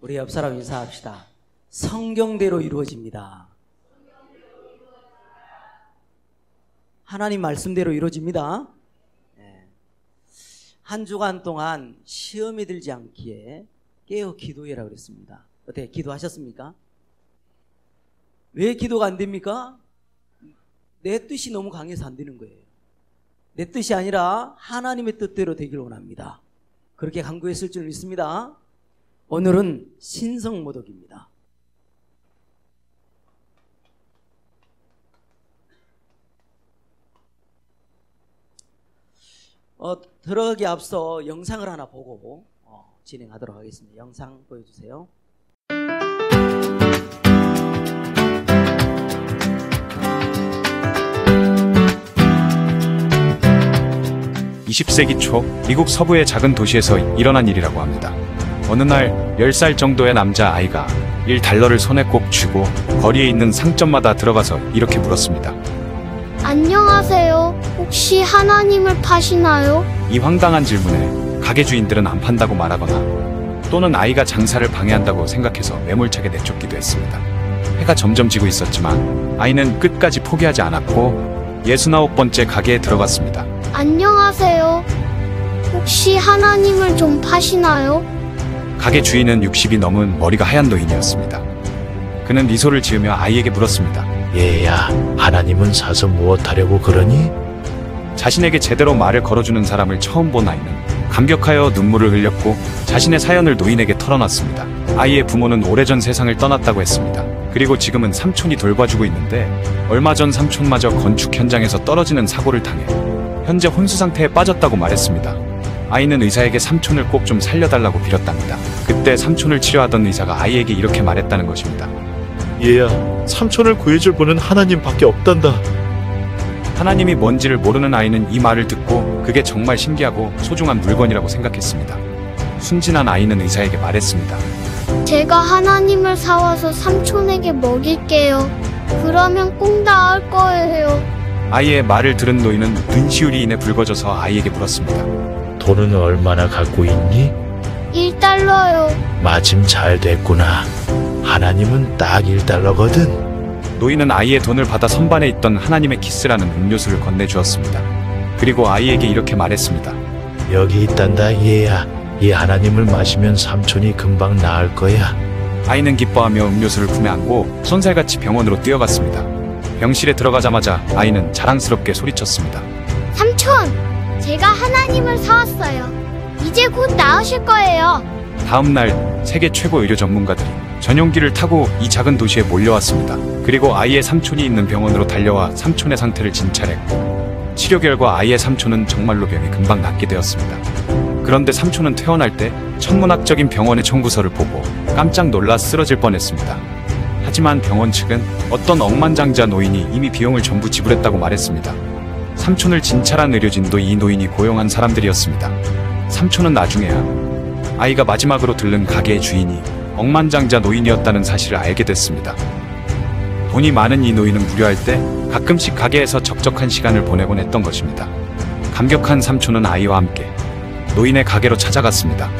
우리 옆 사람 인사합시다. 성경대로 이루어집니다. 하나님 말씀대로 이루어집니다. 한 주간 동안 시험이 들지 않기에 깨어 기도해라 그랬습니다. 어떻게 기도하셨습니까? 왜 기도가 안 됩니까? 내 뜻이 너무 강해서 안 되는 거예요. 내 뜻이 아니라 하나님의 뜻대로 되기를 원합니다. 그렇게 간구했을 줄 믿습니다. 오늘은 신성모독입니다. 들어가기 앞서 영상을 하나 보고 진행하도록 하겠습니다. 영상 보여주세요. (20세기) 초 미국 서부의 작은 도시에서 일어난 일이라고 합니다. 어느 날 10살 정도의 남자아이가 $1를 손에 꼭 쥐고 거리에 있는 상점마다 들어가서 이렇게 물었습니다. 안녕하세요. 혹시 하나님을 파시나요? 이 황당한 질문에 가게 주인들은 안 판다고 말하거나 또는 아이가 장사를 방해한다고 생각해서 매몰차게 내쫓기도 했습니다. 해가 점점 지고 있었지만 아이는 끝까지 포기하지 않았고 69번째 가게에 들어갔습니다. 안녕하세요. 혹시 하나님을 좀 파시나요? 가게 주인은 60이 넘은 머리가 하얀 노인이었습니다. 그는 미소를 지으며 아이에게 물었습니다. 얘야, 하나님은 사서 무엇하려고 그러니? 자신에게 제대로 말을 걸어주는 사람을 처음 본 아이는 감격하여 눈물을 흘렸고 자신의 사연을 노인에게 털어놨습니다. 아이의 부모는 오래전 세상을 떠났다고 했습니다. 그리고 지금은 삼촌이 돌봐주고 있는데 얼마 전 삼촌마저 건축 현장에서 떨어지는 사고를 당해 현재 혼수 상태에 빠졌다고 말했습니다. 아이는 의사에게 삼촌을 꼭 좀 살려달라고 빌었답니다. 그때 삼촌을 치료하던 의사가 아이에게 이렇게 말했다는 것입니다. 얘야, 삼촌을 구해줄 분은 하나님밖에 없단다. 하나님이 뭔지를 모르는 아이는 이 말을 듣고 그게 정말 신기하고 소중한 물건이라고 생각했습니다. 순진한 아이는 의사에게 말했습니다. 제가 하나님을 사와서 삼촌에게 먹일게요. 그러면 꼭 나을 거예요. 아이의 말을 들은 노인은 눈시울이 인해 붉어져서 아이에게 물었습니다. 돈은 얼마나 갖고 있니? $1요. 마침 잘 됐구나. 하나님은 딱 $1거든. 노인은 아이의 돈을 받아 선반에 있던 하나님의 키스라는 음료수를 건네주었습니다. 그리고 아이에게 이렇게 말했습니다. 여기 있단다 얘야. 이 하나님을 마시면 삼촌이 금방 나을 거야. 아이는 기뻐하며 음료수를 품에 안고 손살같이 병원으로 뛰어갔습니다. 병실에 들어가자마자 아이는 자랑스럽게 소리쳤습니다. 삼촌! 제가 하나님을 사왔어요. 이제 곧 나으실 거예요. 다음날 세계 최고 의료 전문가들이 전용기를 타고 이 작은 도시에 몰려왔습니다. 그리고 아이의 삼촌이 있는 병원으로 달려와 삼촌의 상태를 진찰했고 치료 결과 아이의 삼촌은 정말로 병이 금방 낫게 되었습니다. 그런데 삼촌은 퇴원할 때 천문학적인 병원의 청구서를 보고 깜짝 놀라 쓰러질 뻔했습니다. 하지만 병원 측은 어떤 억만장자 노인이 이미 비용을 전부 지불했다고 말했습니다. 삼촌을 진찰한 의료진도 이 노인이 고용한 사람들이었습니다. 삼촌은 나중에야 아이가 마지막으로 들른 가게의 주인이 억만장자 노인이었다는 사실을 알게 됐습니다. 돈이 많은 이 노인은 무료할 때 가끔씩 가게에서 적적한 시간을 보내곤 했던 것입니다. 감격한 삼촌은 아이와 함께 노인의 가게로 찾아갔습니다.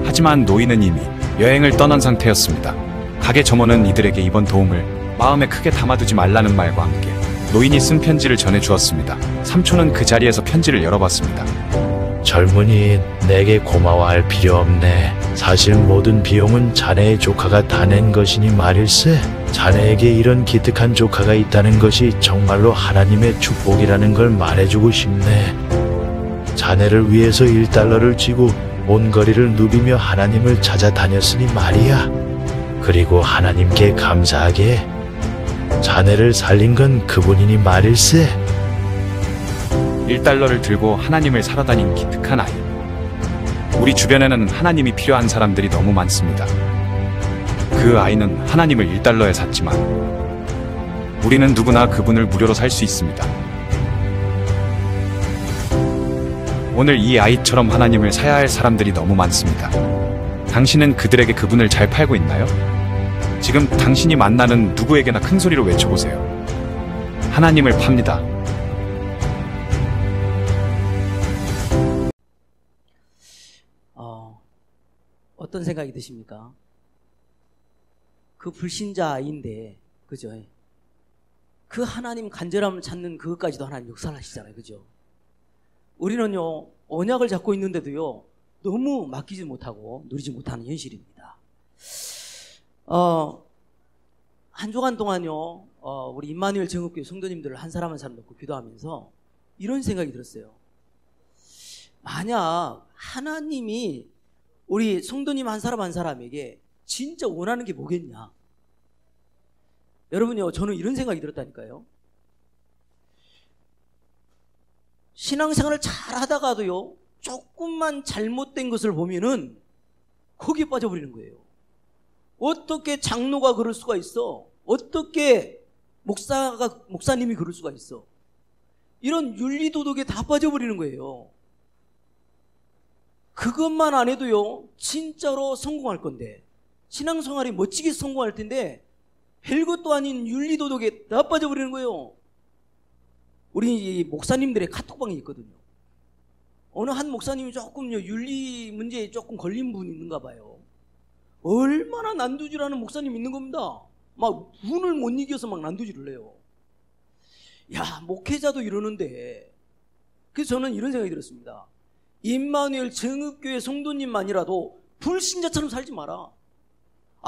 하지만 노인은 이미 여행을 떠난 상태였습니다. 가게 점원은 이들에게 이번 도움을 마음에 크게 담아두지 말라는 말과 함께 노인이 쓴 편지를 전해주었습니다. 삼촌은 그 자리에서 편지를 열어봤습니다. 젊은이, 내게 고마워할 필요 없네. 사실 모든 비용은 자네의 조카가 다 낸 것이니 말일세. 자네에게 이런 기특한 조카가 있다는 것이 정말로 하나님의 축복이라는 걸 말해주고 싶네. 자네를 위해서 $1를 쥐고 온 거리를 누비며 하나님을 찾아다녔으니 말이야. 그리고 하나님께 감사하게 자네를 살린 건 그분이니 말일세. $1를 들고 하나님을 살아다닌 기특한 아이. 우리 주변에는 하나님이 필요한 사람들이 너무 많습니다. 그 아이는 하나님을 $1에 샀지만 우리는 누구나 그분을 무료로 살 수 있습니다. 오늘 이 아이처럼 하나님을 사야 할 사람들이 너무 많습니다. 당신은 그들에게 그분을 잘 팔고 있나요? 지금 당신이 만나는 누구에게나 큰 소리로 외쳐보세요. 하나님을 팝니다. 어떤 생각이 드십니까? 그 불신자인데, 그죠? 그 하나님 간절함을 찾는 그것까지도 하나님 역사를 하시잖아요. 그죠? 우리는요, 언약을 잡고 있는데도요, 너무 맡기지 못하고 누리지 못하는 현실입니다. 한 주간 동안요, 우리 임마누엘 정읍교회 성도님들을 한 사람 한 사람 놓고 기도하면서 이런 생각이 들었어요. 만약 하나님이 우리 성도님 한 사람 한 사람에게 진짜 원하는 게 뭐겠냐? 여러분요, 저는 이런 생각이 들었다니까요. 신앙생활을 잘 하다가도요, 조금만 잘못된 것을 보면은 거기에 빠져버리는 거예요. 어떻게 장로가 그럴 수가 있어? 어떻게 목사님이 그럴 수가 있어? 이런 윤리도덕에 다 빠져버리는 거예요. 그것만 안 해도요, 진짜로 성공할 건데, 신앙생활이 멋지게 성공할 텐데 별것도 아닌 윤리도덕에 다 빠져버리는 거예요. 우리 목사님들의 카톡방이 있거든요. 어느 한 목사님이 조금요, 윤리 문제에 조금 걸린 분이 있는가 봐요. 얼마나 난두질하는 목사님 있는 겁니다. 막 분을 못 이겨서 막 난두질을 해요. 야, 목회자도 이러는데. 그래서 저는 이런 생각이 들었습니다. 임마누엘 정읍교회 성도님만이라도 불신자처럼 살지 마라.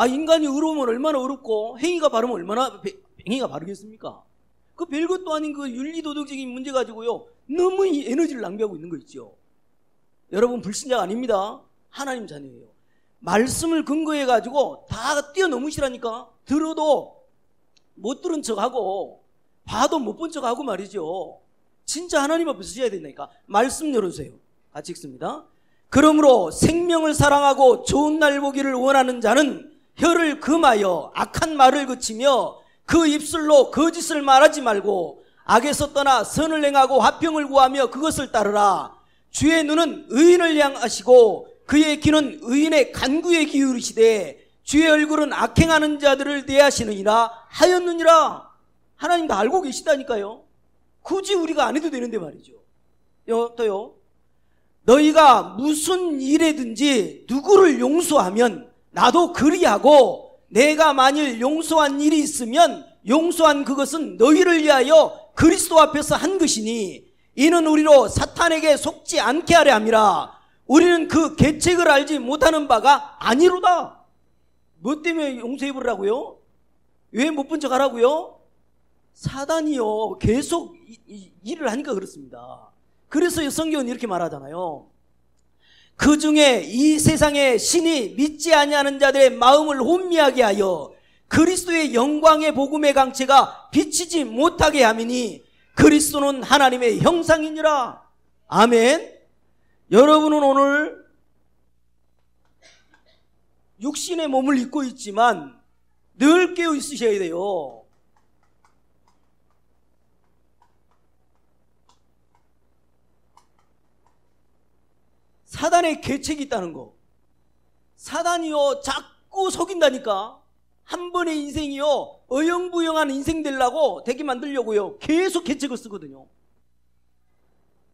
인간이 의로우면 얼마나 의롭고 행위가 바르면 얼마나 행위가 바르겠습니까? 그 별것도 아닌 그 윤리도덕적인 문제 가지고요, 너무 이 에너지를 낭비하고 있는 거 있죠. 여러분, 불신자가 아닙니다. 하나님 자녀예요. 말씀을 근거해 가지고 다 뛰어넘으시라니까. 들어도 못 들은 척하고 봐도 못 본 척하고 말이죠. 진짜 하나님 앞에 서셔야 된다니까. 말씀 열어주세요. 같이 읽습니다. 그러므로 생명을 사랑하고 좋은 날 보기를 원하는 자는 혀를 금하여 악한 말을 그치며 그 입술로 거짓을 말하지 말고 악에서 떠나 선을 행하고 화평을 구하며 그것을 따르라. 주의 눈은 의인을 향하시고 그의 귀는 의인의 간구에 기울이시되 주의 얼굴은 악행하는 자들을 대하시느니라 하였느니라. 하나님 다 알고 계시다니까요. 굳이 우리가 안 해도 되는데 말이죠. 또요, 너희가 무슨 일에든지 누구를 용서하면 나도 그리하고 내가 만일 용서한 일이 있으면 용서한 그것은 너희를 위하여 그리스도 앞에서 한 것이니 이는 우리로 사탄에게 속지 않게 하려 함이라. 우리는 그 계책을 알지 못하는 바가 아니로다. 뭐 때문에 용서해버리라고요? 왜 못 본 척 하라고요? 사단이요, 계속 일을 하니까 그렇습니다. 그래서 성경은 이렇게 말하잖아요. 그 중에 이 세상의 신이 믿지 아니하는 자들의 마음을 혼미하게 하여 그리스도의 영광의 복음의 강체가 비치지 못하게 함이니 그리스도는 하나님의 형상이니라. 아멘. 여러분은 오늘 육신의 몸을 입고 있지만 늘 깨어 있으셔야 돼요. 사단의 계책이 있다는 거. 사단이요, 자꾸 속인다니까. 한 번의 인생이요, 어영부영한 인생 되게 만들려고요, 계속 계책을 쓰거든요.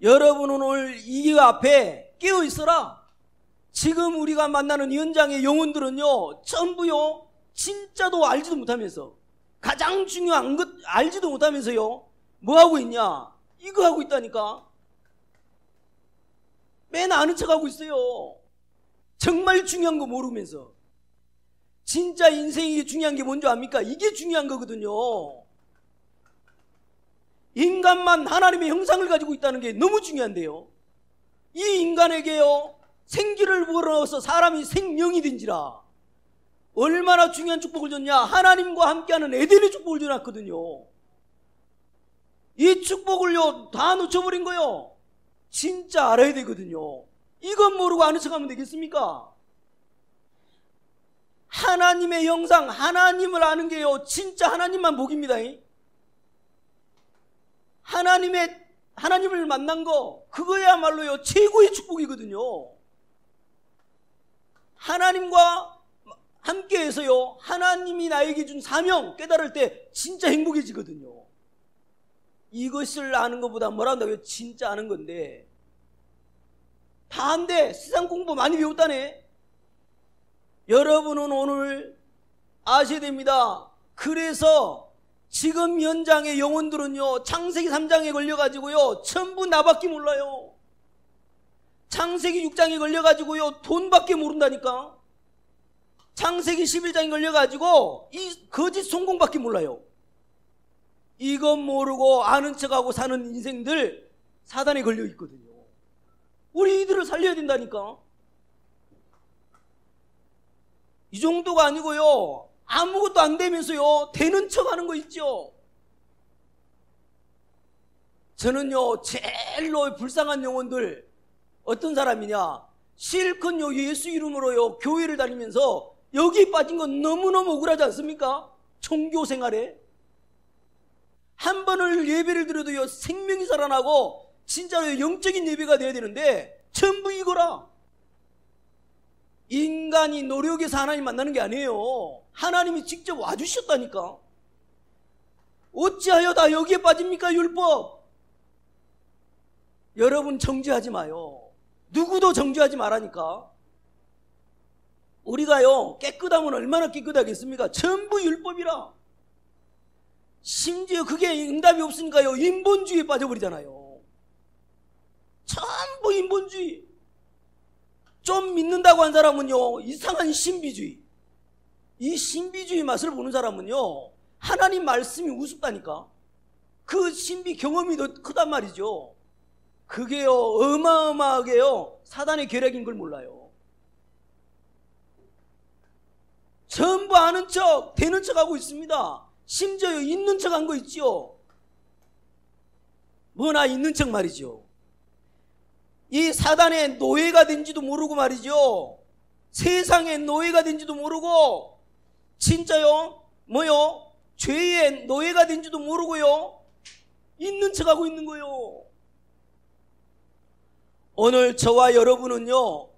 여러분은 오늘 이 앞에 깨어 있어라. 지금 우리가 만나는 현장의 영혼들은요, 전부요, 진짜도 알지도 못하면서, 가장 중요한 것 알지도 못하면서요, 뭐 하고 있냐? 이거 하고 있다니까. 맨 아는 척하고 있어요. 정말 중요한 거 모르면서. 진짜 인생이 중요한 게 뭔지 압니까? 이게 중요한 거거든요. 인간만 하나님의 형상을 가지고 있다는 게 너무 중요한데요. 이 인간에게요, 생기를 불어넣어서 사람이 생명이 된지라. 얼마나 중요한 축복을 줬냐? 하나님과 함께하는 에덴의 축복을 줘놨거든요. 이 축복을요, 다 놓쳐버린 거요. 진짜 알아야 되거든요. 이건 모르고 아는 척하면 되겠습니까? 하나님의 형상, 하나님을 아는 게요, 진짜 하나님만 복입니다. 하나님을 만난 거, 그거야말로요, 최고의 축복이거든요. 하나님과 함께해서요, 하나님이 나에게 준 사명 깨달을 때 진짜 행복해지거든요. 이것을 아는 것보다 뭐라 한다고요? 진짜 아는 건데. 다 한데 세상 공부 많이 배웠다네. 여러분은 오늘 아셔야 됩니다. 그래서 지금 현장의 영혼들은요, 창세기 3장에 걸려가지고요, 전부 나밖에 몰라요. 창세기 6장에 걸려가지고요, 돈밖에 모른다니까. 창세기 11장에 걸려가지고 이 거짓 성공밖에 몰라요. 이것 모르고 아는 척하고 사는 인생들 사단에 걸려 있거든요. 우리 이들을 살려야 된다니까. 이 정도가 아니고요, 아무것도 안 되면서요, 되는 척 하는 거 있죠. 저는요, 제일로 불쌍한 영혼들, 어떤 사람이냐, 실컷요, 예수 이름으로요, 교회를 다니면서 여기에 빠진 건 너무너무 억울하지 않습니까? 종교 생활에. 한 번을 예배를 드려도요, 생명이 살아나고, 진짜로 영적인 예배가 돼야 되는데, 전부 이거라. 인간이 노력해서 하나님 만나는 게 아니에요. 하나님이 직접 와주셨다니까. 어찌하여 다 여기에 빠집니까, 율법? 여러분 정죄하지 마요. 누구도 정죄하지 말라니까. 우리가요, 깨끗하면 얼마나 깨끗하겠습니까? 전부 율법이라. 심지어 그게 응답이 없으니까요, 인본주의에 빠져버리잖아요. 전부 인본주의. 좀 믿는다고 한 사람은요, 이상한 신비주의. 이 신비주의 맛을 보는 사람은요, 하나님 말씀이 우습다니까. 그 신비 경험이 더 크단 말이죠. 그게요, 어마어마하게요, 사단의 계략인 걸 몰라요. 전부 아는 척, 되는 척 하고 있습니다. 심지어 있는 척 한 거 있죠. 뭐나 있는 척 말이죠. 이 사단의 노예가 된지도 모르고 말이죠. 세상의 노예가 된지도 모르고, 진짜요, 뭐요, 죄의 노예가 된지도 모르고요, 있는 척하고 있는 거요. 오늘 저와 여러분은요,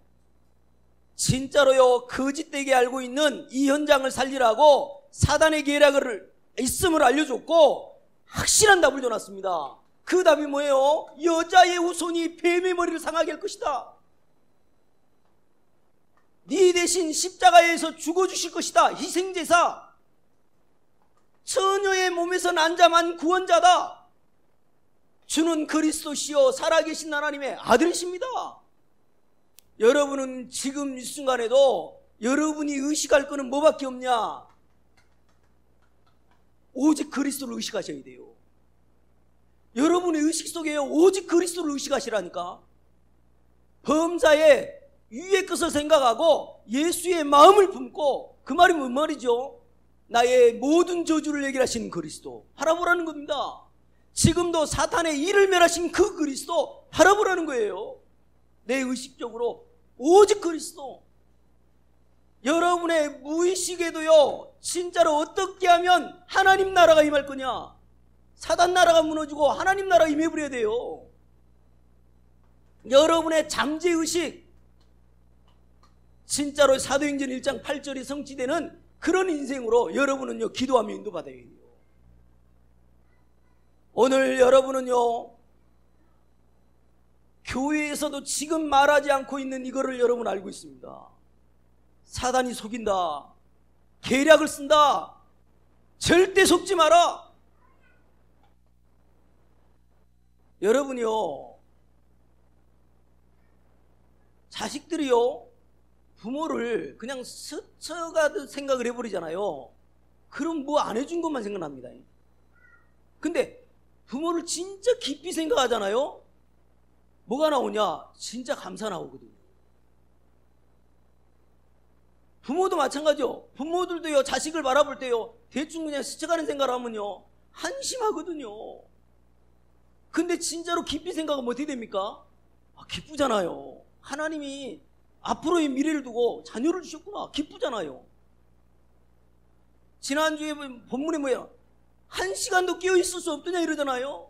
진짜로요, 거짓되게 알고 있는 이 현장을 살리라고 사단의 계략을 있음을 알려줬고, 확실한 답을 줘놨습니다. 그 답이 뭐예요? 여자의 후손이 뱀의 머리를 상하게 할 것이다. 네 대신 십자가에서 죽어주실 것이다. 희생제사. 처녀의 몸에서 난 자만 구원자다. 주는 그리스도시요 살아계신 하나님의 아들이십니다. 여러분은 지금 이 순간에도 여러분이 의식할 거는 뭐밖에 없냐? 오직 그리스도를 의식하셔야 돼요. 여러분의 의식 속에요, 오직 그리스도를 의식하시라니까. 범사의 위의 것을 생각하고 예수의 마음을 품고, 그 말이 뭔 말이죠? 나의 모든 저주를 해결하신 그리스도 바라보라는 겁니다. 지금도 사탄의 일을 멸하신 그 그리스도 바라보라는 거예요. 내 의식적으로 오직 그리스도. 여러분의 무의식에도요, 진짜로 어떻게 하면 하나님 나라가 임할 거냐? 사단 나라가 무너지고 하나님 나라가 임해버려야 돼요. 여러분의 잠재의식, 진짜로 사도행전 1장 8절이 성취되는 그런 인생으로 여러분은요, 기도하며 인도받아야 해요. 오늘 여러분은요, 교회에서도 지금 말하지 않고 있는 이거를 여러분 알고 있습니다. 사단이 속인다, 계략을 쓴다. 절대 속지 마라. 여러분이요, 자식들이요, 부모를 그냥 스쳐가듯 생각을 해버리잖아요. 그럼 뭐 안 해준 것만 생각납니다. 근데 부모를 진짜 깊이 생각하잖아요. 뭐가 나오냐? 진짜 감사 나오거든요. 부모도 마찬가지요. 부모들도요, 자식을 바라볼 때요, 대충 그냥 스쳐가는 생각을 하면요, 한심하거든요. 근데 진짜로 깊이 생각하면 어떻게 됩니까? 기쁘잖아요. 하나님이 앞으로의 미래를 두고 자녀를 주셨구나. 기쁘잖아요. 지난주에 본문에 뭐야? 1시간도 깨어있을 수 없더냐 이러잖아요.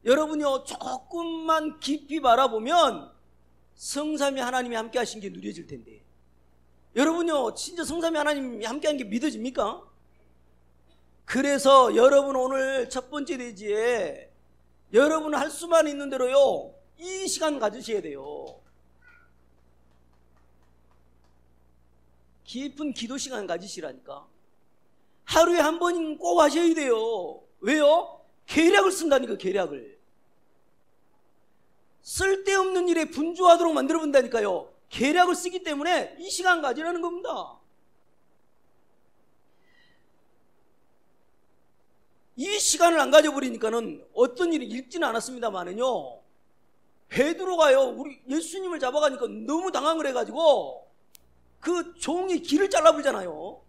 여러분이요, 조금만 깊이 바라보면 성삼위 하나님이 함께 하신 게 누려질 텐데, 여러분요, 진짜 성삼위 하나님이 함께 한 게 믿어집니까? 그래서 여러분 오늘 첫 번째 대지에 여러분 할 수만 있는 대로요, 이 시간 가지셔야 돼요. 깊은 기도 시간 가지시라니까. 하루에 한 번은 꼭 하셔야 돼요. 왜요? 계략을 쓴다니까, 계략을. 쓸데없는 일에 분주하도록 만들어 본다니까요. 계략을 쓰기 때문에 이 시간 가지라는 겁니다. 이 시간을 안 가져버리니까는 어떤 일이 읽지는 않았습니다만은요, 베드로가요, 우리 예수님을 잡아가니까 너무 당황을 해가지고 그 종이 길을 잘라버리잖아요.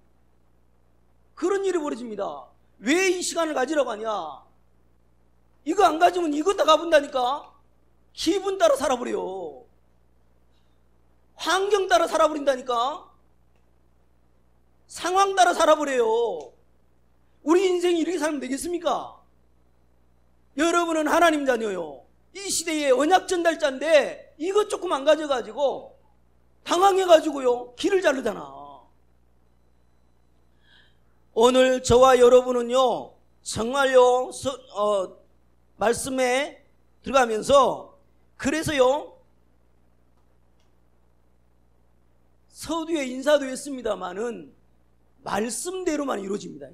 그런 일이 벌어집니다. 왜 이 시간을 가지라고 하냐? 이거 안 가지면 이거 다 가본다니까. 기분 따라 살아버려요. 환경 따라 살아버린다니까. 상황 따라 살아버려요. 우리 인생이 이렇게 살면 되겠습니까? 여러분은 하나님 자녀요. 이 시대의 언약 전달자인데 이것 조금 안 가져가지고 당황해가지고요 길을 자르잖아. 오늘 저와 여러분은요 정말요 말씀에 들어가면서 그래서요 서두에 인사도 했습니다만은 말씀대로만 이루어집니다.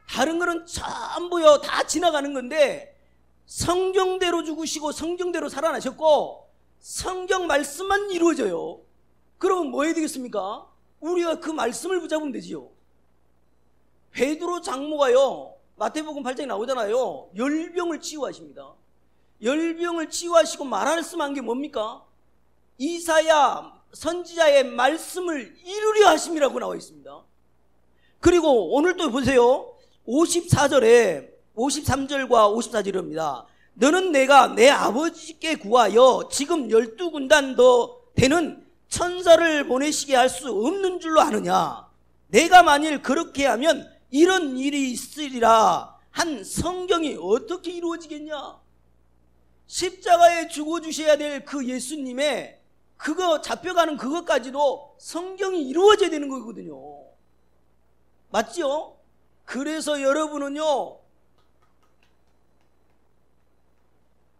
다른 거는 전부요 다 지나가는 건데 성경대로 죽으시고 성경대로 살아나셨고 성경 말씀만 이루어져요. 그러면 뭐 해야 되겠습니까? 우리가 그 말씀을 붙잡으면 되지요. 베드로 장모가요 마태복음 8장에 나오잖아요. 열병을 치유하십니다. 열병을 치유하시고 말씀한 게 뭡니까? 이사야 선지자의 말씀을 이루려 하심이라고 나와 있습니다. 그리고 오늘 또 보세요. 54절에 53절과 54절입니다. 너는 내가 내 아버지께 구하여 지금 12군단 더 되는 천사를 보내시게 할 수 없는 줄로 아느냐? 내가 만일 그렇게 하면 이런 일이 있으리라 한 성경이 어떻게 이루어지겠냐? 십자가에 죽어주셔야 될 그 예수님의 그거 잡혀가는 그것까지도 성경이 이루어져야 되는 거거든요. 맞죠? 그래서 여러분은요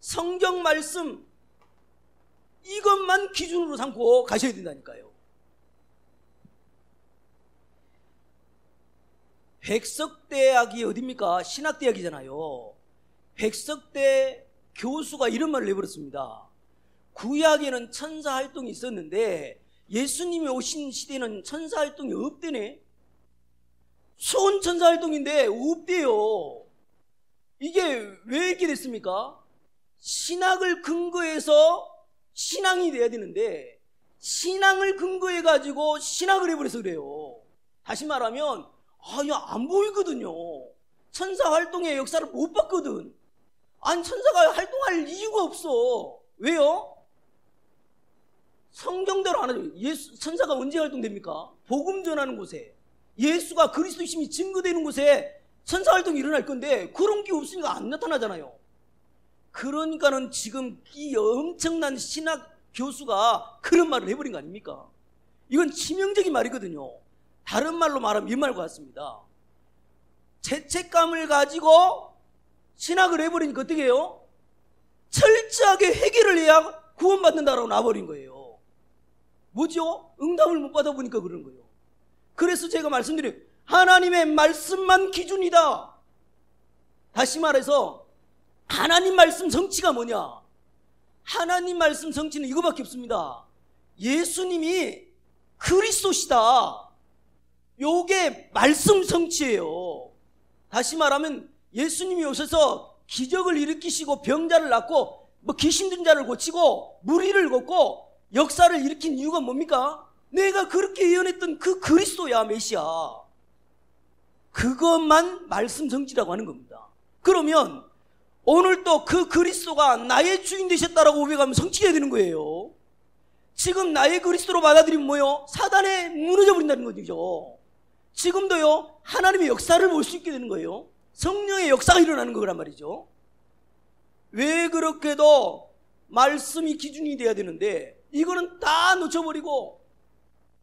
성경 말씀 이것만 기준으로 삼고 가셔야 된다니까요. 백석대학이 어딥니까? 신학대학이잖아요. 백석대 교수가 이런 말을 내버렸습니다. 구약에는 천사 활동이 있었는데 예수님이 오신 시대는 천사 활동이 없대네. 수온 천사 활동인데 없대요. 이게 왜 이렇게 됐습니까? 신학을 근거해서 신앙이 돼야 되는데 신앙을 근거해 가지고 신학을 해버려서 그래요. 다시 말하면 안 보이거든요. 천사 활동의 역사를 못 봤거든. 아니 천사가 활동할 이유가 없어. 왜요? 성경대로 안 하죠. 천사가 언제 활동됩니까? 복음 전하는 곳에 예수가 그리스도심이 증거되는 곳에 천사 활동이 일어날 건데 그런 게 없으니까 안 나타나잖아요. 그러니까는 지금 이 엄청난 신학 교수가 그런 말을 해버린 거 아닙니까? 이건 치명적인 말이거든요. 다른 말로 말하면 이 말과 같습니다. 죄책감을 가지고 신학을 해버리니까 어떻게 해요? 철저하게 해결을 해야 구원받는다라고 나와버린 거예요. 뭐죠? 응답을 못 받아보니까 그런 거예요. 그래서 제가 말씀드려요. 하나님의 말씀만 기준이다. 다시 말해서 하나님 말씀 성취가 뭐냐? 하나님 말씀 성취는 이거밖에 없습니다. 예수님이 그리스도시다. 요게 말씀 성취예요. 다시 말하면 예수님이 오셔서 기적을 일으키시고 병자를 낫고 귀신 든 자를 고치고 무리를 걷고 역사를 일으킨 이유가 뭡니까? 내가 그렇게 예언했던 그 그리스도야, 메시아. 그것만 말씀 성취라고 하는 겁니다. 그러면 오늘 또 그 그리스도가 나의 주인 되셨다라고 고백하면 성취해야 되는 거예요. 지금 나의 그리스도로 받아들이면 뭐요? 사단에 무너져 버린다는 거죠. 지금도요 하나님의 역사를 볼 수 있게 되는 거예요. 성령의 역사가 일어나는 거란 말이죠. 왜 그렇게도 말씀이 기준이 돼야 되는데 이거는 다 놓쳐버리고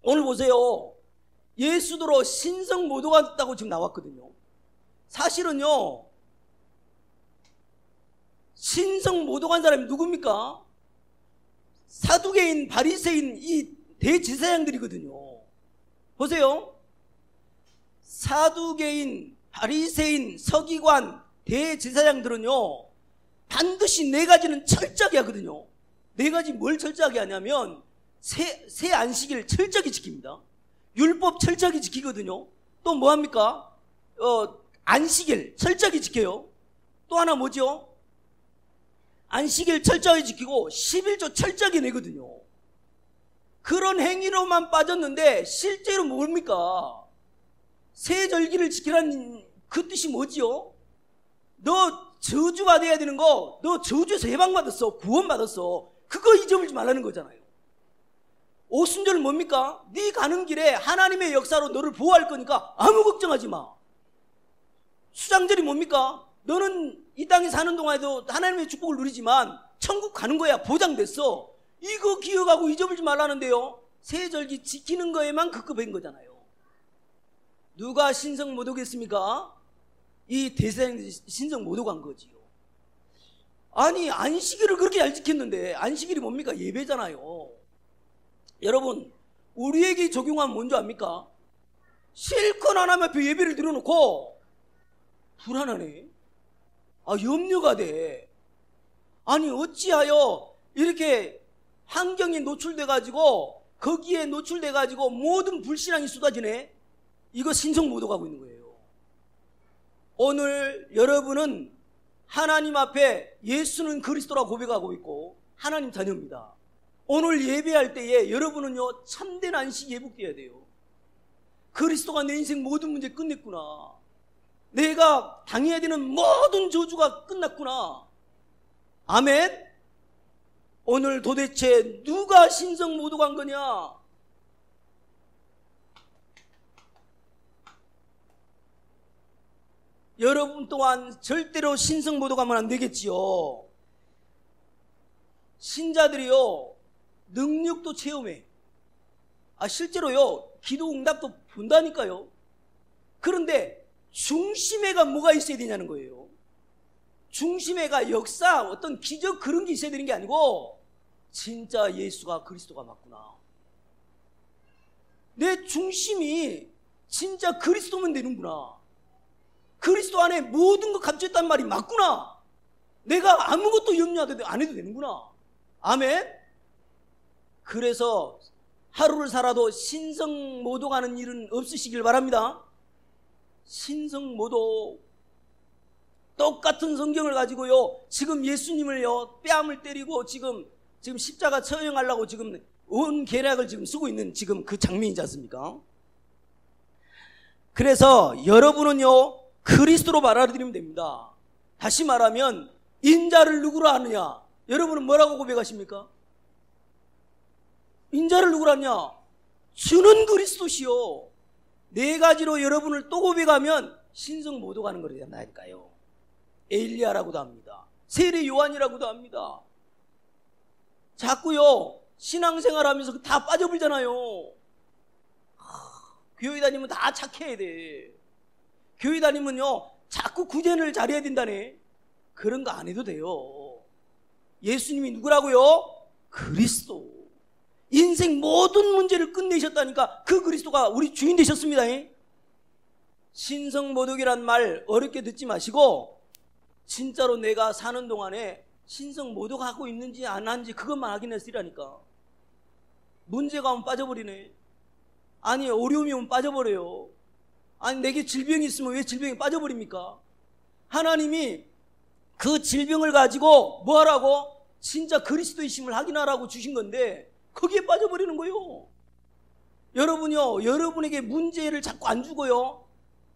오늘 보세요. 예수도로 신성 모독가 있다고 지금 나왔거든요. 사실은요 신성 모독한 사람이 누굽니까? 사두개인 바리새인 이 대제사장들이거든요. 보세요. 사두개인, 바리새인, 서기관, 대제사장들은요 반드시 네 가지는 철저하게 하거든요. 네 가지 뭘 철저하게 하냐면 새 안식일 철저하게 지킵니다. 율법 철저하게 지키거든요. 또 뭐합니까? 안식일 철저하게 지켜요. 또 하나 뭐죠? 안식일 철저하게 지키고 11조 철저하게 내거든요. 그런 행위로만 빠졌는데 실제로 뭡니까? 새 절기를 지키라는 그 뜻이 뭐지요? 너 저주받아야 되는 거, 너 저주에서 해방받았어, 구원받았어, 그거 잊어버리지 말라는 거잖아요. 오순절은 뭡니까? 네 가는 길에 하나님의 역사로 너를 보호할 거니까 아무 걱정하지 마. 수장절이 뭡니까? 너는 이 땅에 사는 동안에도 하나님의 축복을 누리지만 천국 가는 거야, 보장됐어. 이거 기억하고 잊어버리지 말라는데요, 새 절기 지키는 거에만 급급한 거잖아요. 누가 신성 못 오겠습니까? 이 대세장들이 신성 못 오고 한 거지요. 아니 안식일을 그렇게 잘 지켰는데, 안식일이 뭡니까? 예배잖아요. 여러분, 우리에게 적용하면 뭔지 압니까? 실컷 하나님 앞에 예배를 드려놓고 불안하네. 염려가 돼. 아니 어찌하여 이렇게 환경에 노출돼가지고, 거기에 노출돼가지고 모든 불신앙이 쏟아지네. 이거 신성 못 오가고 있는 거예요. 오늘 여러분은 하나님 앞에 예수는 그리스도라고 고백하고 있고 하나님 자녀입니다. 오늘 예배할 때에 여러분은요 참된 안식 예복돼야 돼요. 그리스도가 내 인생 모든 문제 끝냈구나. 내가 당해야 되는 모든 저주가 끝났구나. 아멘. 오늘 도대체 누가 신성 못 오고 한 거냐? 여러분 또한 절대로 신성 못 오고 하면 안 되겠지요. 신자들이요 능력도 체험해. 실제로요 기도 응답도 본다니까요. 그런데 중심에가 뭐가 있어야 되냐는 거예요. 중심에가 역사, 어떤 기적 그런 게 있어야 되는 게 아니고 진짜 예수가 그리스도가 맞구나. 내 중심이 진짜 그리스도면 되는구나. 그리스도 안에 모든 거 감춰있단 말이 맞구나. 내가 아무것도 염려 안 해도 되는구나. 아멘. 그래서 하루를 살아도 신성 못 오가는 일은 없으시길 바랍니다. 신성 못 오. 똑같은 성경을 가지고요 지금 예수님을요 뺨을 때리고 지금 십자가 처형하려고 지금 온 계략을 지금 쓰고 있는 지금 그 장면이지 않습니까? 그래서 여러분은요 그리스도로 받아들이면 됩니다. 다시 말하면 인자를 누구로 아느냐? 여러분은 뭐라고 고백하십니까? 인자를 누구로 아느냐? 주는 그리스도시요. 네 가지로 여러분을 또 고백하면 신성 못 오가는 거라니까요. 엘리야라고도 합니다. 세례 요한이라고도 합니다. 자꾸요 신앙생활하면서 다 빠져버리잖아요. 교회 다니면 다 착해야 돼. 교회 다니면요 자꾸 구제를 잘해야 된다네. 그런 거 안 해도 돼요. 예수님이 누구라고요? 그리스도. 인생 모든 문제를 끝내셨다니까 그 그리스도가 우리 주인 되셨습니다. 신성모독이란 말 어렵게 듣지 마시고 진짜로 내가 사는 동안에 신성모독하고 있는지 안 하는지 그것만 확인했으라니까. 문제가 오면 빠져버리네. 아니 어려움이 오면 빠져버려요. 아니 내게 질병이 있으면 왜 질병이 빠져버립니까? 하나님이 그 질병을 가지고 뭐하라고? 진짜 그리스도이심을 확인하라고 주신 건데 거기에 빠져버리는 거예요. 여러분요 여러분에게 문제를 자꾸 안 주고요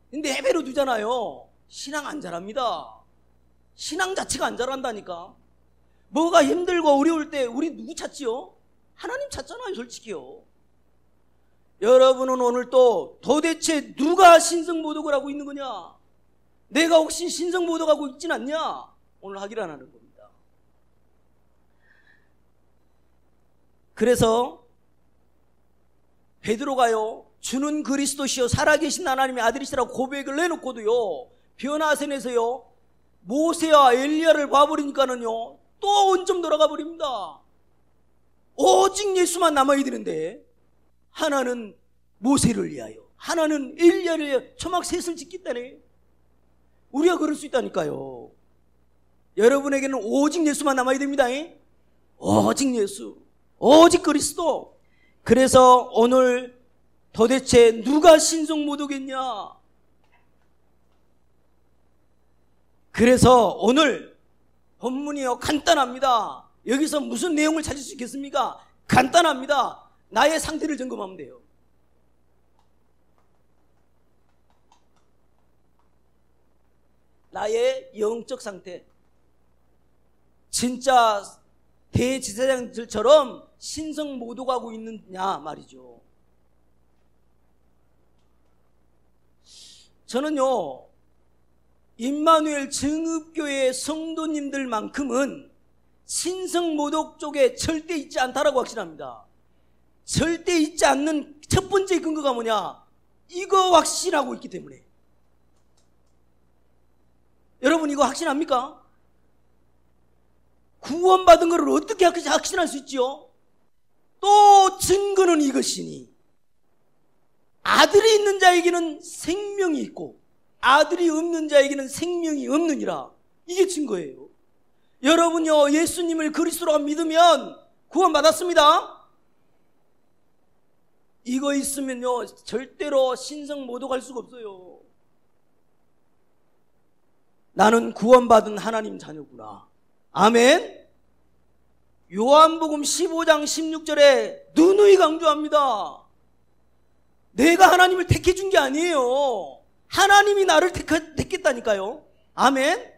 근데 해배로 두잖아요. 신앙 안 자랍니다. 신앙 자체가 안 자란다니까. 뭐가 힘들고 어려울 때 우리 누구 찾지요? 하나님 찾잖아요 솔직히요. 여러분은 오늘 또 도대체 누가 신성모독을 하고 있는 거냐? 내가 혹시 신성모독하고 있진 않냐? 오늘 확인하는 겁니다. 그래서 베드로가요 주는 그리스도시요 살아계신 하나님의 아들이시라고 고백을 해놓고도요 변화산에서요 모세와 엘리야를 봐버리니까는요 또 원점 돌아가 버립니다. 오직 예수만 남아야 되는데 하나는 모세를 위하여, 하나는 엘리야를 위하여 초막 셋을 짓겠다네. 우리가 그럴 수 있다니까요. 여러분에게는 오직 예수만 남아야 됩니다. 오직 예수, 오직 그리스도. 그래서 오늘 도대체 누가 신성 모독했냐? 그래서 오늘 본문이요 간단합니다. 여기서 무슨 내용을 찾을 수 있겠습니까? 간단합니다. 나의 상태를 점검하면 돼요. 나의 영적 상태. 진짜 대제사장들처럼 신성 모독하고 있느냐 말이죠. 저는요, 임마누엘 증읍교회 성도님들만큼은 신성 모독 쪽에 절대 있지 않다라고 확신합니다. 절대 있지 않는 첫 번째 근거가 뭐냐? 이거 확신하고 있기 때문에. 여러분 이거 확신합니까? 구원받은 것을 어떻게 확신할 수 있지요? 또 증거는 이것이니 아들이 있는 자에게는 생명이 있고 아들이 없는 자에게는 생명이 없느니라. 이게 증거예요. 여러분요, 예수님을 그리스도로 믿으면 구원받았습니다. 이거 있으면요 절대로 신성 모독할 수가 없어요. 나는 구원받은 하나님 자녀구나. 아멘. 요한복음 15장 16절에 누누이 강조합니다. 내가 하나님을 택해 준 게 아니에요. 하나님이 나를 택했다니까요. 아멘.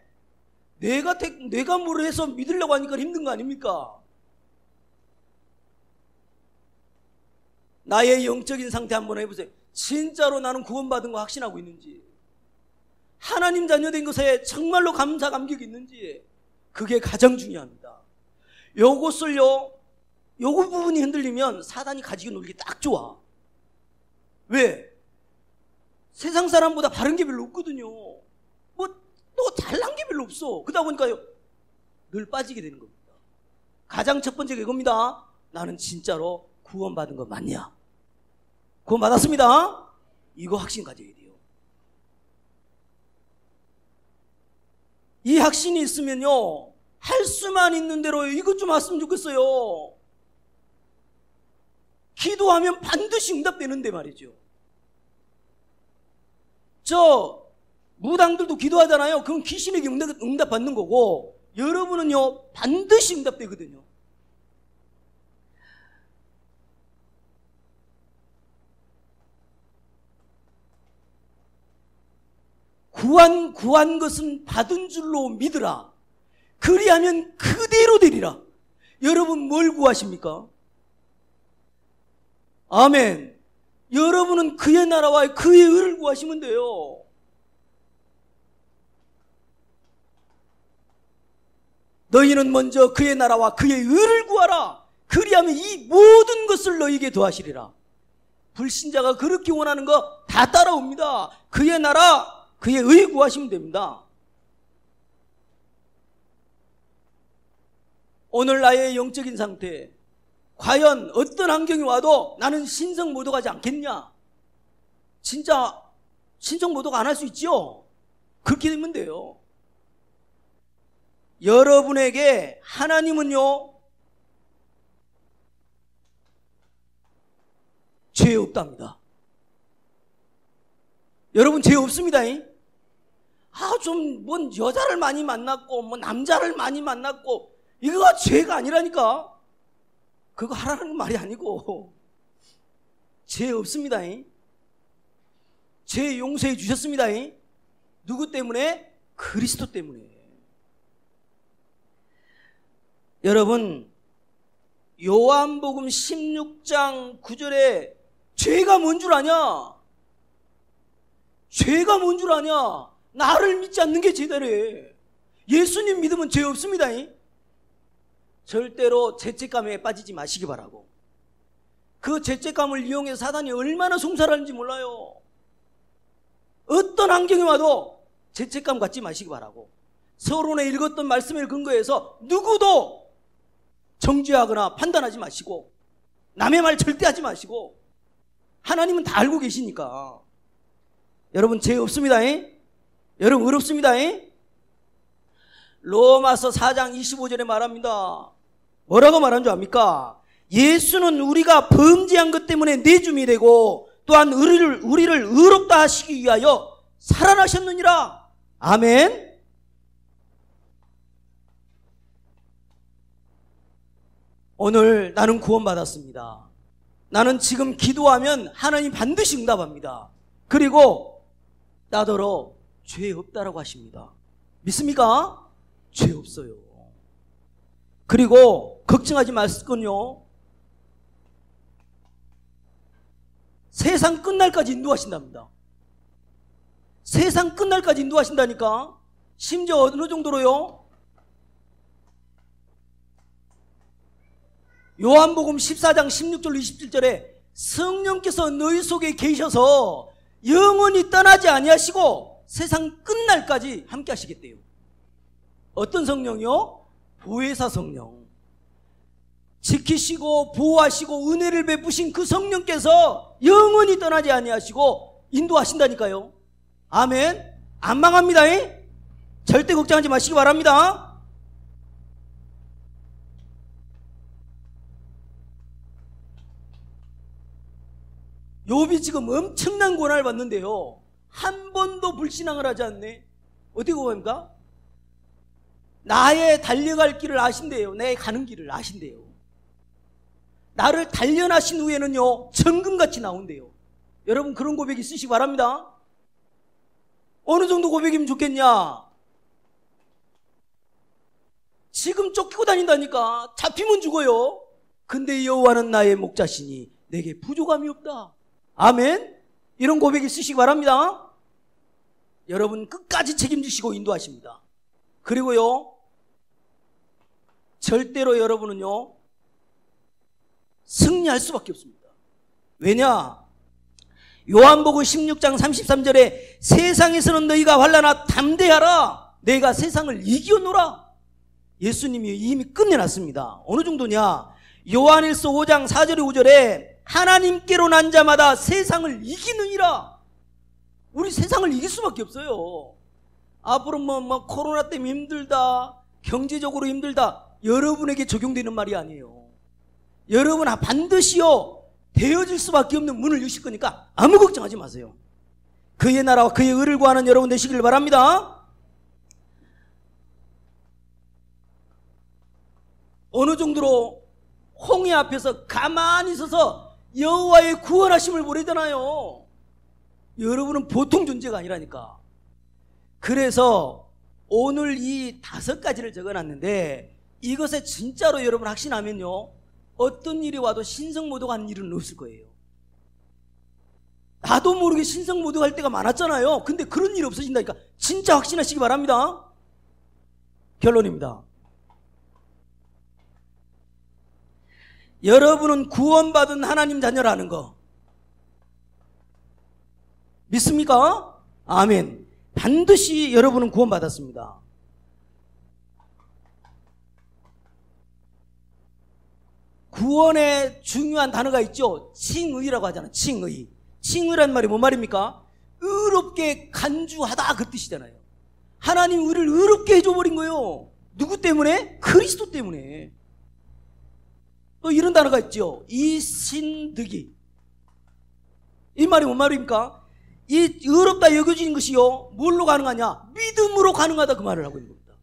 내가 뭘 해서 믿으려고 하니까 힘든 거 아닙니까? 나의 영적인 상태 한번 해보세요. 진짜로 나는 구원받은 거 확신하고 있는지, 하나님 자녀 된 것에 정말로 감사 감격이 있는지, 그게 가장 중요합니다. 요것을요, 요거 부분이 흔들리면 사단이 가지고 놀기 딱 좋아. 왜? 세상 사람보다 바른 게 별로 없거든요. 뭐 또 잘난 게 별로 없어. 그러다 보니까요 늘 빠지게 되는 겁니다. 가장 첫 번째가 이겁니다. 나는 진짜로 구원받은 거 맞냐? 구원받았습니다. 이거 확신 가져야 돼요. 이 확신이 있으면요 할 수만 있는 대로 이것 좀 왔으면 좋겠어요. 기도하면 반드시 응답되는데 말이죠. 저 무당들도 기도하잖아요. 그럼 귀신에게 응답 받는 거고, 여러분은요 반드시 응답되거든요. 구한 것은 받은 줄로 믿으라. 그리하면 그대로 되리라. 여러분 뭘 구하십니까? 아멘. 여러분은 그의 나라와 그의 의를 구하시면 돼요. 너희는 먼저 그의 나라와 그의 의를 구하라. 그리하면 이 모든 것을 너희에게 더하시리라. 불신자가 그렇게 원하는 거 다 따라옵니다. 그의 나라, 그의 의 구하시면 됩니다. 오늘 나의 영적인 상태, 과연 어떤 환경이 와도 나는 신성 모독하지 않겠냐? 진짜 신성 모독 안 할 수 있죠? 그렇게 되면 돼요. 여러분에게 하나님은요 죄 없답니다. 여러분 죄 없습니다. 좀 뭔 여자를 많이 만났고 뭐 남자를 많이 만났고 이거가 죄가 아니라니까. 그거 하라는 말이 아니고 죄 없습니다. 죄 용서해 주셨습니다. 누구 때문에? 그리스도 때문에. 여러분 요한복음 16장 9절에 죄가 뭔 줄 아냐? 죄가 뭔 줄 아냐? 나를 믿지 않는 게 죄다래. 예수님 믿으면 죄 없습니다. 절대로 죄책감에 빠지지 마시기 바라고. 그 죄책감을 이용해서 사단이 얼마나 송사하는지 몰라요. 어떤 환경이 와도 죄책감 갖지 마시기 바라고. 서론에 읽었던 말씀을 근거해서 누구도 정죄하거나 판단하지 마시고 남의 말 절대 하지 마시고 하나님은 다 알고 계시니까. 여러분 죄 없습니다. 여러분 의롭습니다. 로마서 4장 25절에 말합니다. 뭐라고 말한 줄 압니까? 예수는 우리가 범죄한 것 때문에 내줌이 되고 또한 우리를 의롭다 하시기 위하여 살아나셨느니라. 아멘. 오늘 나는 구원받았습니다. 나는 지금 기도하면 하나님 반드시 응답합니다. 그리고 나더러 죄 없다라고 하십니다. 믿습니까? 죄 없어요. 그리고 걱정하지 마시군요. 세상 끝날까지 인도하신답니다. 세상 끝날까지 인도하신다니까. 심지어 어느 정도로요? 요한복음 14장 16절 27절에 성령께서 너희 속에 계셔서 영원히 떠나지 아니하시고 세상 끝날까지 함께 하시겠대요. 어떤 성령이요? 보혜사 성령. 지키시고 보호하시고 은혜를 베푸신 그 성령께서 영원히 떠나지 아니하시고 인도하신다니까요. 아멘. 안 망합니다. 절대 걱정하지 마시기 바랍니다. 욥이 지금 엄청난 고난을 받는데요, 한 번도 불신앙을 하지 않네. 어떻게 고백합니까? 나의 달려갈 길을 아신대요. 내 가는 길을 아신대요. 나를 단련하신 후에는요 정금같이 나온대요. 여러분 그런 고백 있으시기 바랍니다. 어느 정도 고백이면 좋겠냐? 지금 쫓기고 다닌다니까. 잡히면 죽어요. 근데 여호와는 나의 목자시니 내게 부족함이 없다. 아멘. 이런 고백 있으시기 바랍니다. 여러분 끝까지 책임지시고 인도하십니다. 그리고요 절대로 여러분은요 승리할 수밖에 없습니다. 왜냐? 요한복음 16장 33절에 세상에서는 너희가 환난하나 담대하라. 내가 세상을 이기었노라. 예수님이 이미 끝내놨습니다. 어느 정도냐? 요한일서 5장 4절에 5절에 하나님께로 난 자마다 세상을 이기느니라. 우리 세상을 이길 수밖에 없어요. 앞으로 뭐 코로나 때문에 힘들다, 경제적으로 힘들다, 여러분에게 적용되는 말이 아니에요. 여러분 반드시요 되어질 수밖에 없는 문을 여실 거니까 아무 걱정하지 마세요. 그의 나라와 그의 의를 구하는 여러분 되시길 바랍니다. 어느 정도로 홍해 앞에서 가만히 서서 여호와의 구원하심을 보내잖아요. 여러분은 보통 존재가 아니라니까. 그래서 오늘 이 5가지를 적어놨는데 이것에 진짜로 여러분 확신하면요 어떤 일이 와도 신성모독 하는 일은 없을 거예요. 나도 모르게 신성모독 할 때가 많았잖아요. 근데 그런 일 없어진다니까. 진짜 확신하시기 바랍니다. 결론입니다. 여러분은 구원받은 하나님 자녀라는 거 믿습니까? 아멘. 반드시 여러분은 구원받았습니다. 구원의 중요한 단어가 있죠. 칭의라고 하잖아요. 칭의. 칭의란 말이 뭔 말입니까? 의롭게 간주하다 그 뜻이잖아요. 하나님 우리를 의롭게 해줘버린 거예요. 누구 때문에? 그리스도 때문에. 또 이런 단어가 있죠. 이신득이. 이 말이 뭔 말입니까? 이 의롭다 여겨진 것이요 뭘로 가능하냐? 믿음으로 가능하다 그 말을 하고 있는 겁니다.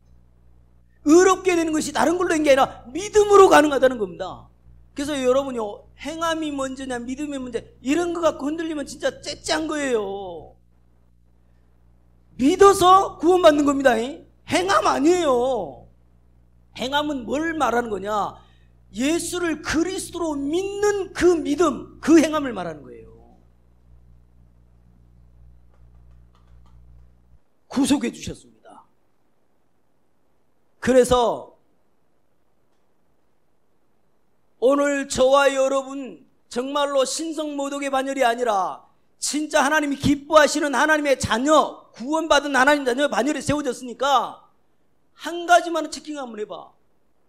의롭게 되는 것이 다른 걸로 된 게 아니라 믿음으로 가능하다는 겁니다. 그래서 여러분요 행함이 먼저냐 믿음이 문제 이런 거 갖고 흔들리면 진짜 째째한 거예요. 믿어서 구원받는 겁니다. 행함 아니에요. 행함은 뭘 말하는 거냐? 예수를 그리스도로 믿는 그 믿음, 그 행함을 말하는 거예요. 구속해 주셨습니다. 그래서 오늘 저와 여러분 정말로 신성모독의 반열이 아니라 진짜 하나님이 기뻐하시는 하나님의 자녀, 구원받은 하나님 자녀 반열에 세워졌으니까 한 가지만 체킹 한번 해봐.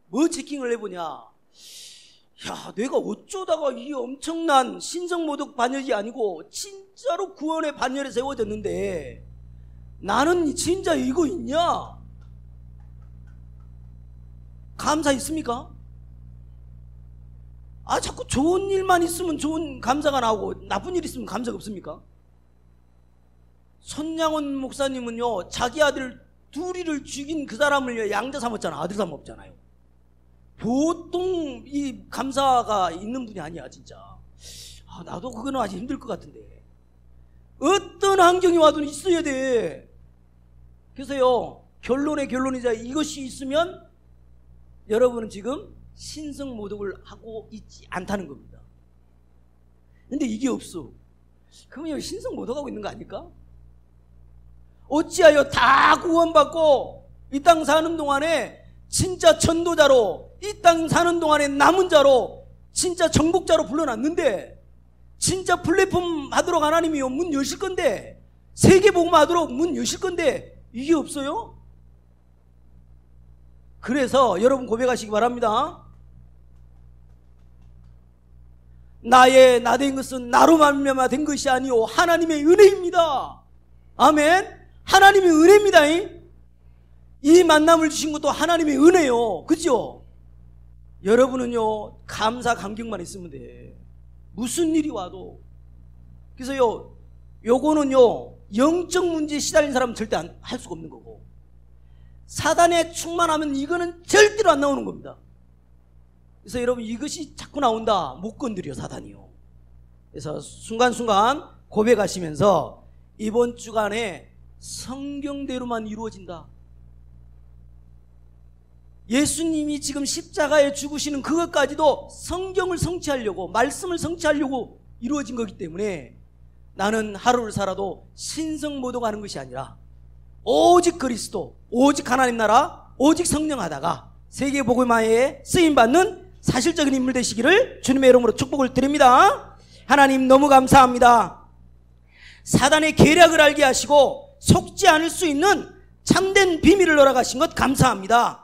뭐 체킹을 해보냐? 야, 내가 어쩌다가 이 엄청난 신성모독 반열이 아니고 진짜로 구원의 반열에 세워졌는데 나는 진짜 이거 있냐? 감사 있습니까? 아, 자꾸 좋은 일만 있으면 좋은 감사가 나오고 나쁜 일 있으면 감사가 없습니까? 손양원 목사님은요, 자기 아들 둘이를 죽인 그 사람을 양자 삼았잖아. 아들 삼았잖아요. 보통 이 감사가 있는 분이 아니야, 진짜. 아, 나도 그거는 아직 힘들 것 같은데. 어떤 환경이 와도 있어야 돼. 그래서요, 결론의 결론이자 이것이 있으면 여러분은 지금 신성모독을 하고 있지 않다는 겁니다. 근데 이게 없어. 그러면 여기 신성모독하고 있는 거 아닐까? 어찌하여 다 구원받고 이 땅 사는 동안에 진짜 전도자로, 이 땅 사는 동안에 남은 자로, 진짜 정복자로 불러놨는데, 진짜 플랫폼 하도록 하나님이 문 여실 건데, 세계복음 하도록 문 여실 건데 이게 없어요? 그래서 여러분 고백하시기 바랍니다. 나의 나된 것은 나로 말미암아 된 것이 아니오 하나님의 은혜입니다. 아멘. 하나님의 은혜입니다. 이 만남을 주신 것도 하나님의 은혜요. 그죠? 여러분은요, 감사 감격만 있으면 돼. 무슨 일이 와도. 그래서요, 요거는요, 영적 문제에 시달린 사람은 절대 할 수가 없는 거고, 사단에 충만하면 이거는 절대로 안 나오는 겁니다. 그래서 여러분, 이것이 자꾸 나온다, 못 건드려, 사단이요. 그래서 순간순간 고백하시면서 이번 주간에 성경대로만 이루어진다. 예수님이 지금 십자가에 죽으시는 그것까지도 성경을 성취하려고, 말씀을 성취하려고 이루어진 거기 때문에 나는 하루를 살아도 신성모독하는 것이 아니라 오직 그리스도, 오직 하나님 나라, 오직 성령 하다가 세계복음화에 쓰임받는 사실적인 인물 되시기를 주님의 이름으로 축복을 드립니다. 하나님 너무 감사합니다. 사단의 계략을 알게 하시고 속지 않을 수 있는 참된 비밀을 허락하신 것 감사합니다.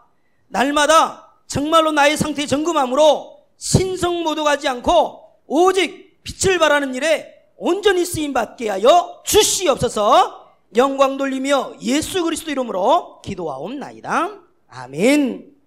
날마다 정말로 나의 상태에 점검함으로 신성모독하지 않고 오직 빛을 발하는 일에 온전히 쓰임받게 하여 주시옵소서. 영광 돌리며 예수 그리스도 이름으로 기도하옵나이다. 아멘.